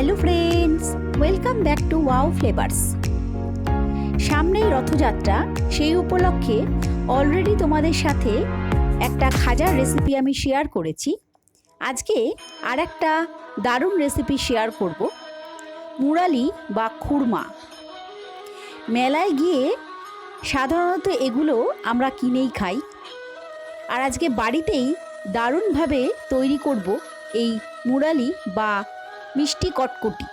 Hello friends, welcome back to wow flavours. সামনেই রথযাত্রা, সেই উপলক্ষে অলরেডি তোমাদের সাথে একটা খাজার রেসিপি আমি শেয়ার করেছি। আজকে আর একটা দারুণ রেসিপি শেয়ার করব, মুরালি বা খুরমা। মেলায় গিয়ে সাধারণত এগুলো আমরা কিনেই খাই, আর আজকে বাড়িতেই দারুণভাবে তৈরি করব এই মুরালি বা মিষ্টি কটকটি।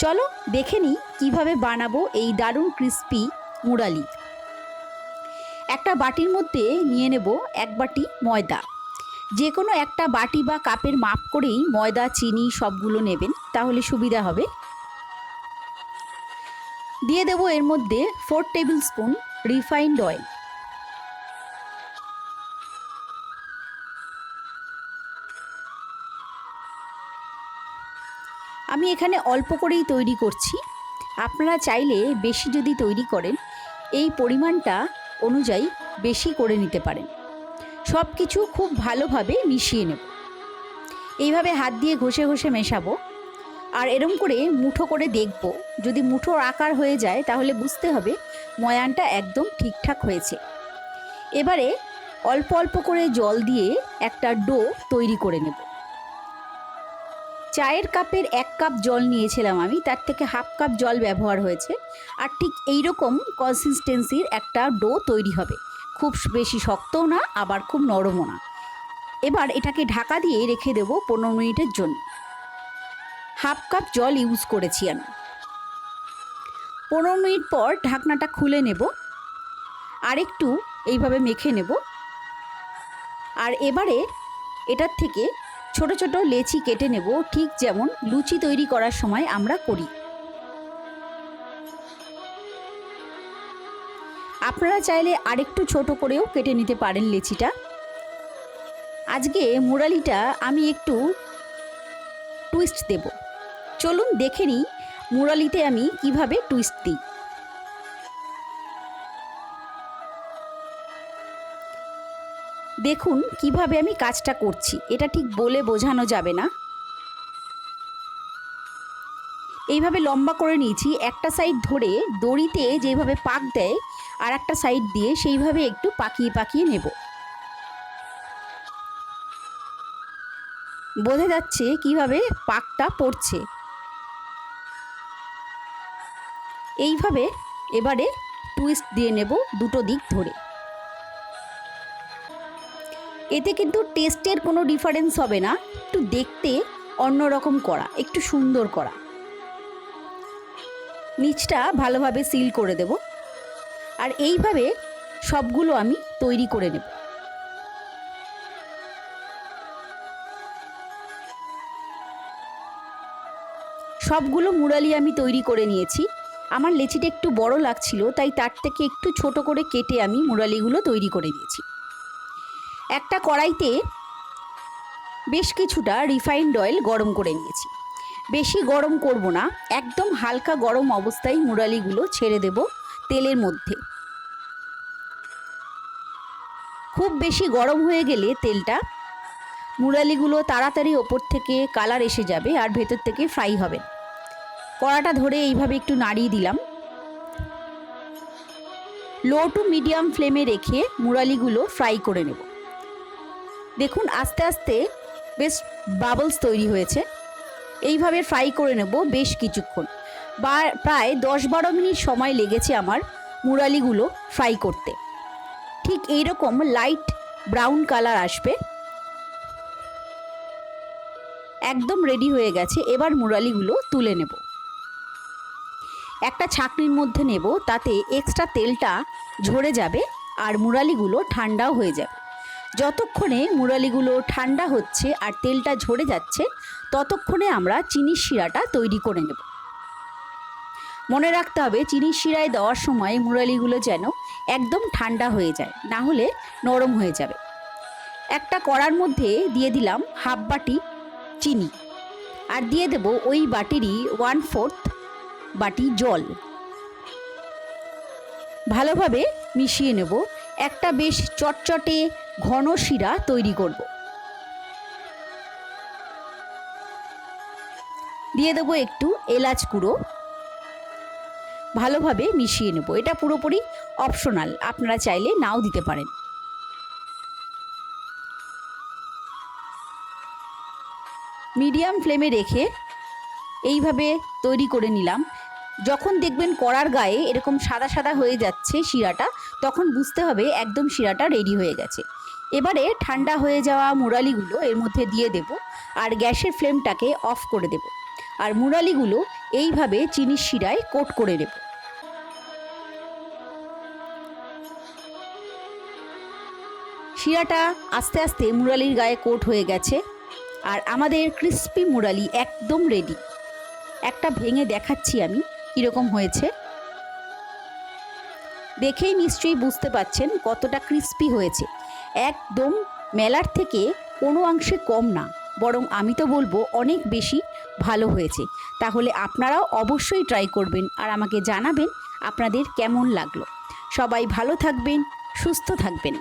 চলো দেখে নিই কীভাবে বানাবো এই দারুণ ক্রিস্পি মুরালি। একটা বাটির মধ্যে নিয়ে নেব 1 বাটি ময়দা। যে কোনো একটা বাটি বা কাপের মাপ করেই ময়দা, চিনি সবগুলো নেবেন, তাহলে সুবিধা হবে। দিয়ে দেব এর মধ্যে 4 টেবিল স্পুন রিফাইন্ড অয়েল। আমি এখানে অল্প করেই তৈরি করছি, আপনারা চাইলে বেশি যদি তৈরি করেন এই পরিমাণটা অনুযায়ী বেশি করে নিতে পারেন। সব কিছু খুব ভালোভাবে মিশিয়ে নেব। এইভাবে হাত দিয়ে ঘষে ঘষে মেশাবো, আর এরম করে মুঠো করে দেখব। যদি মুঠোর আকার হয়ে যায় তাহলে বুঝতে হবে ময়ানটা একদম ঠিকঠাক হয়েছে। এবারে অল্প অল্প করে জল দিয়ে একটা ডো তৈরি করে নেব। চায়ের কাপের 1 কাপ জল নিয়েছিলাম আমি, তার থেকে হাফ কাপ জল ব্যবহার হয়েছে। আর ঠিক এইরকম কনসিস্টেন্সির একটা ডো তৈরি হবে, খুব বেশি শক্তও না আবার খুব নরমও না। এবার এটাকে ঢাকা দিয়ে রেখে দেব 15 মিনিটের জন্য। হাফ কাপ জল ইউজ করেছি আমি। 15 মিনিট পর ঢাকনাটা খুলে নেব, আর একটু এইভাবে মেখে নেব। আর এবারে এটার থেকে ছোট ছোট লেচি কেটে নেব, ঠিক যেমন লুচি তৈরি করার সময় আমরা করি। আপনারা চাইলে আরেকটু ছোট করেও কেটে নিতে পারেন লেচিটা। আজকে মুরালিটা আমি একটু টুইস্ট দেব। চলুন দেখে নিই মুরালিতে আমি কিভাবে টুইস্ট দিই। দেখুন কিভাবে আমি কাজটা করছি, এটা ঠিক বলে বোঝানো যাবে না। এইভাবে লম্বা করে নিয়েছি, একটা সাইড ধরে দড়িতে যেভাবে পাক দেয় আর একটা সাইড দিয়ে সেইভাবে একটু পাকিয়ে পাকিয়ে নেব। বোঝা যাচ্ছে কিভাবে পাকটা পড়ছে। এইভাবে এবারে টুইস্ট দিয়ে নেব দুটো দিক ধরে। এতে কিন্তু টেস্টের কোনো ডিফারেন্স হবে না, একটু দেখতে অন্যরকম করা, একটু সুন্দর করা। নিচটা ভালোভাবে সিল করে দেব, আর এইভাবে সবগুলো আমি তৈরি করে নেব। সবগুলো মুরালি আমি তৈরি করে নিয়েছি। আমার লেচিটা একটু বড় লাগছিল, তাই তার থেকে একটু ছোট করে কেটে আমি মুরালিগুলো তৈরি করে নিয়েছি। একটা কড়াইতে বেশ কিছুটা রিফাইন্ড অয়েল গরম করে নিয়েছি। বেশি গরম করব না, একদম হালকা গরম অবস্থায় মুরালিগুলো ছেড়ে দেব তেলের মধ্যে। খুব বেশি গরম হয়ে গেলে তেলটা, মুরালিগুলো তাড়াতাড়ি ওপর থেকে কালার এসে যাবে আর ভেতর থেকে ফ্রাই হবে। কড়াটা ধরে এইভাবে একটু নাড়িয়ে দিলাম। লো টু মিডিয়াম ফ্লেমে রেখে মুরালিগুলো ফ্রাই করে নেব। দেখুন আস্তে আস্তে বেশ বাবলস তৈরি হয়েছে। এইভাবে ফ্রাই করে নেব বেশ কিছুক্ষণ, বা প্রায় 10-12 মিনিট সময় লেগেছে আমার মুরালিগুলো ফ্রাই করতে। ঠিক এইরকম লাইট ব্রাউন কালার আসবে। একদম রেডি হয়ে গেছে। এবার মুরালিগুলো তুলে নেব। একটা ছাঁকনির মধ্যে নেব, তাতে এক্সট্রা তেলটা ঝরে যাবে আর মুরালিগুলো ঠান্ডাও হয়ে যাবে। যতক্ষণে মুরালিগুলো ঠান্ডা হচ্ছে আর তেলটা ঝরে যাচ্ছে, ততক্ষণে আমরা চিনির শিরাটা তৈরি করে নেব। মনে রাখতে হবে চিনির শিরায় দেওয়ার সময় মুরালিগুলো যেন একদম ঠান্ডা হয়ে যায়, না হলে নরম হয়ে যাবে। একটা কড়ার মধ্যে দিয়ে দিলাম হাফ বাটি চিনি, আর দিয়ে দেব ওই বাটিরই 1/4 বাটি জল। ভালোভাবে মিশিয়ে নেব। একটা বেশ চটচটে ঘন শিরা তৈরি করব। দিয়ে দেবো একটু এলাচ গুঁড়ো, ভালোভাবে মিশিয়ে নেব। এটা পুরোপুরি অপশনাল, আপনারা চাইলে নাও দিতে পারেন। মিডিয়াম ফ্লেমে রেখে এইভাবে তৈরি করে নিলাম। যখন দেখবেন কড়ার গায়ে এরকম সাদা সাদা হয়ে যাচ্ছে শিরাটা, তখন বুঝতে হবে একদম শিরাটা রেডি হয়ে গেছে। এবারে ঠান্ডা হয়ে যাওয়া মুরালিগুলো এর মধ্যে দিয়ে দেব আর গ্যাসের ফ্লেমটাকে অফ করে দেব। আর মুরালিগুলো এইভাবে চিনির শিরায় কোট করে নেব। শিরাটা আস্তে আস্তে মুরালির গায়ে কোট হয়ে গেছে আর আমাদের ক্রিস্পি মুরালি একদম রেডি। একটা ভেঙে দেখাচ্ছি আমি কীরকম হয়েছে। দেখেই নিশ্চয়ই বুঝতে পাচ্ছেন কতটা ক্রিস্পি হয়েছে। একদম মেলার থেকে কোনো অংশে কম না, বরং আমি তো বলবো অনেক বেশি ভালো হয়েছে। তাহলে আপনারাও অবশ্যই ট্রাই করবেন আর আমাকে জানাবেন আপনাদের কেমন লাগলো। সবাই ভালো থাকবেন, সুস্থ থাকবেন।